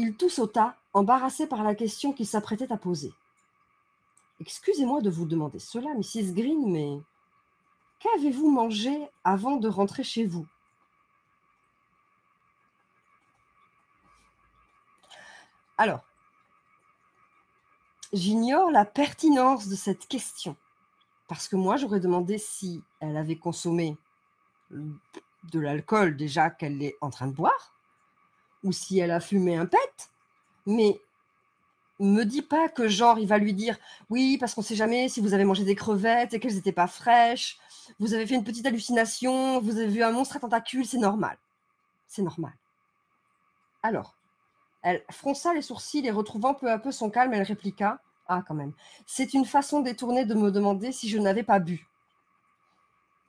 Il tout sauta, embarrassé par la question qu'il s'apprêtait à poser. « Excusez-moi de vous demander cela, Mrs. Green, mais qu'avez-vous mangé avant de rentrer chez vous ?» Alors, j'ignore la pertinence de cette question, parce que moi, j'aurais demandé si elle avait consommé de l'alcool déjà qu'elle est en train de boire, ou si elle a fumé un pet, mais me dis pas que genre il va lui dire oui parce qu'on sait jamais si vous avez mangé des crevettes et qu'elles n'étaient pas fraîches, vous avez fait une petite hallucination, vous avez vu un monstre à tentacules, c'est normal. C'est normal. Alors, elle fronça les sourcils et retrouvant peu à peu son calme, elle répliqua « Ah, quand même, c'est une façon détournée de me demander si je n'avais pas bu. »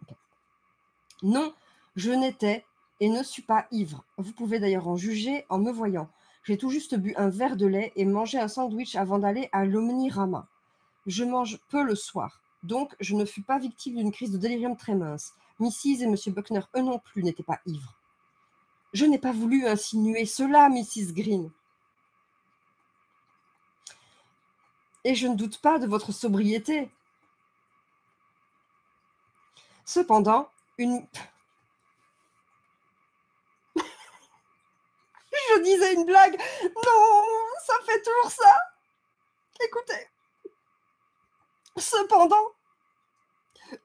Okay. Non, je n'étais et ne suis pas ivre. Vous pouvez d'ailleurs en juger en me voyant. J'ai tout juste bu un verre de lait et mangé un sandwich avant d'aller à l'Omnirama. Je mange peu le soir, donc je ne fus pas victime d'une crise de délirium très mince. Mrs. et M. Buckner, eux non plus, n'étaient pas ivres. Je n'ai pas voulu insinuer cela, Mrs. Green. Et je ne doute pas de votre sobriété. Cependant, je disais une blague. Non, ça fait toujours ça. Écoutez. Cependant,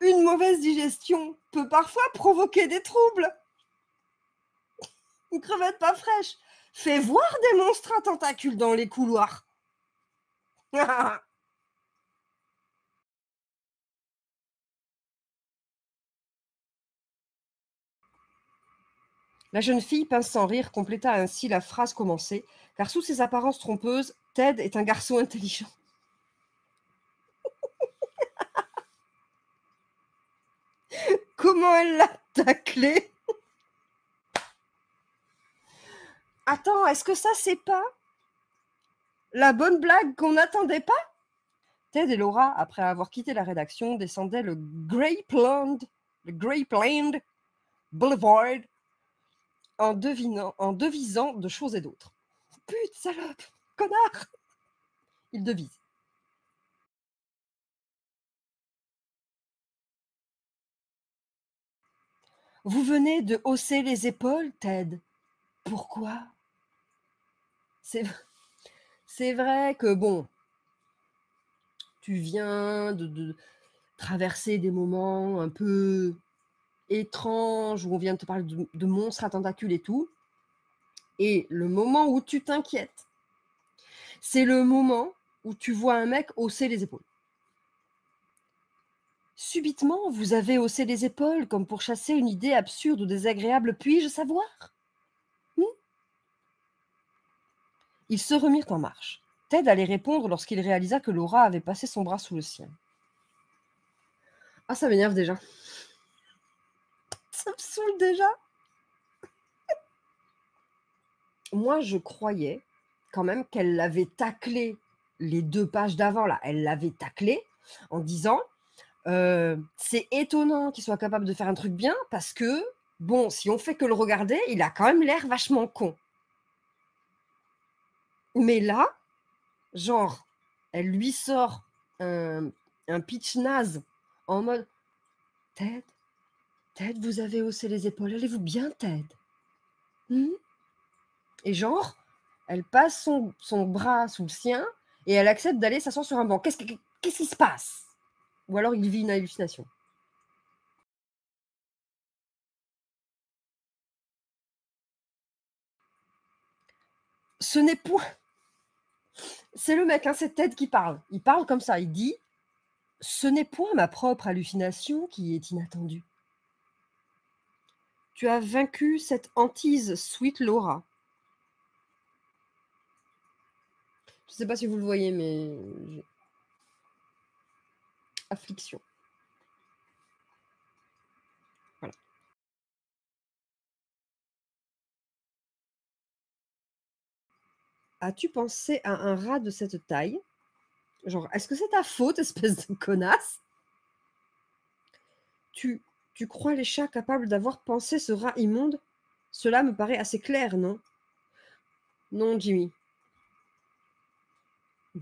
une mauvaise digestion peut parfois provoquer des troubles. Une crevette pas fraîche fait voir des monstres à tentacules dans les couloirs. La jeune fille, pince sans rire, compléta ainsi la phrase commencée, car sous ses apparences trompeuses, Ted est un garçon intelligent. Comment elle l'a taclé? Attends, est-ce que ça, c'est pas la bonne blague qu'on n'attendait pas? Ted et Laura, après avoir quitté la rédaction, descendaient le Grapeland Boulevard en devisant de choses et d'autres. Pute, salope, connard! Ils devisent. Vous venez de hausser les épaules, Ted. Pourquoi? C'est vrai que, bon, tu viens de traverser des moments un peu étranges où on vient de te parler de monstres à tentacules et tout. Et le moment où tu t'inquiètes, c'est le moment où tu vois un mec hausser les épaules. Subitement, vous avez haussé les épaules comme pour chasser une idée absurde ou désagréable, puis-je savoir? Ils se remirent en marche. Ted allait répondre lorsqu'il réalisa que Laura avait passé son bras sous le sien. Ah, ça m'énerve déjà. Ça me saoule déjà. Moi, je croyais quand même qu'elle l'avait taclé les 2 pages d'avant, là. Elle l'avait taclé en disant c'est étonnant qu'il soit capable de faire un truc bien parce que, bon, si on fait que le regarder, il a quand même l'air vachement con. Mais là, genre, elle lui sort un pitch naze en mode Ted, vous avez haussé les épaules, allez-vous bien, Ted? Et genre, elle passe son bras sous le sien et elle accepte d'aller s'asseoir sur un banc. Qu'est-ce qui se passe? Ou alors il vit une hallucination. Ce n'est point... C'est le mec, hein, c'est Ted qui parle. Il parle comme ça, il dit « Ce n'est point ma propre hallucination qui est inattendue. Tu as vaincu cette hantise, sweet Laura. » Je ne sais pas si vous le voyez, mais... Affliction. Voilà. As-tu pensé à un rat de cette taille? Genre, est-ce que c'est ta faute, espèce de connasse? Tu crois les chats capables d'avoir pensé ce rat immonde? Cela me paraît assez clair, non? Non, Jimmy,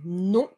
Non,